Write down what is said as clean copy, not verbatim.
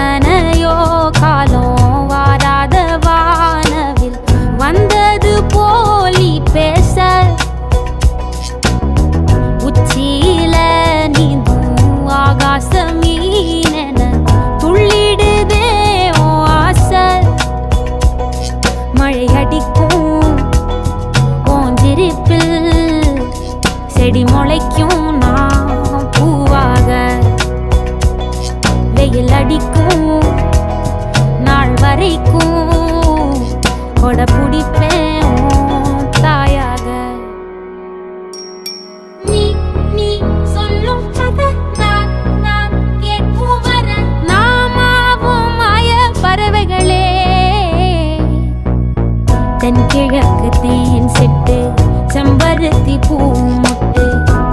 எத்தனையோ காலம் வாராத வானவில் வந்தது போலி பேச உச்சியில நீந்தும் ஆகாச மீனென துள்ளிடுதே ஓ ஆசை மழை அடிக்கும் ஓஞ்சிருப்பில் செடி முளைக்கும் நான் பூவாக வெயில் அடிக்கும் நாள் வரைக்கும் கொடை பிடிப்பேன் உன் தாயாக நீ நீ சொல்லும் கதை நான் கேட்கும் வர நாமாவும் மாய பறவைகளே தென் கிழக்கு தேன் சிட்டு செம்பருத்தி பூ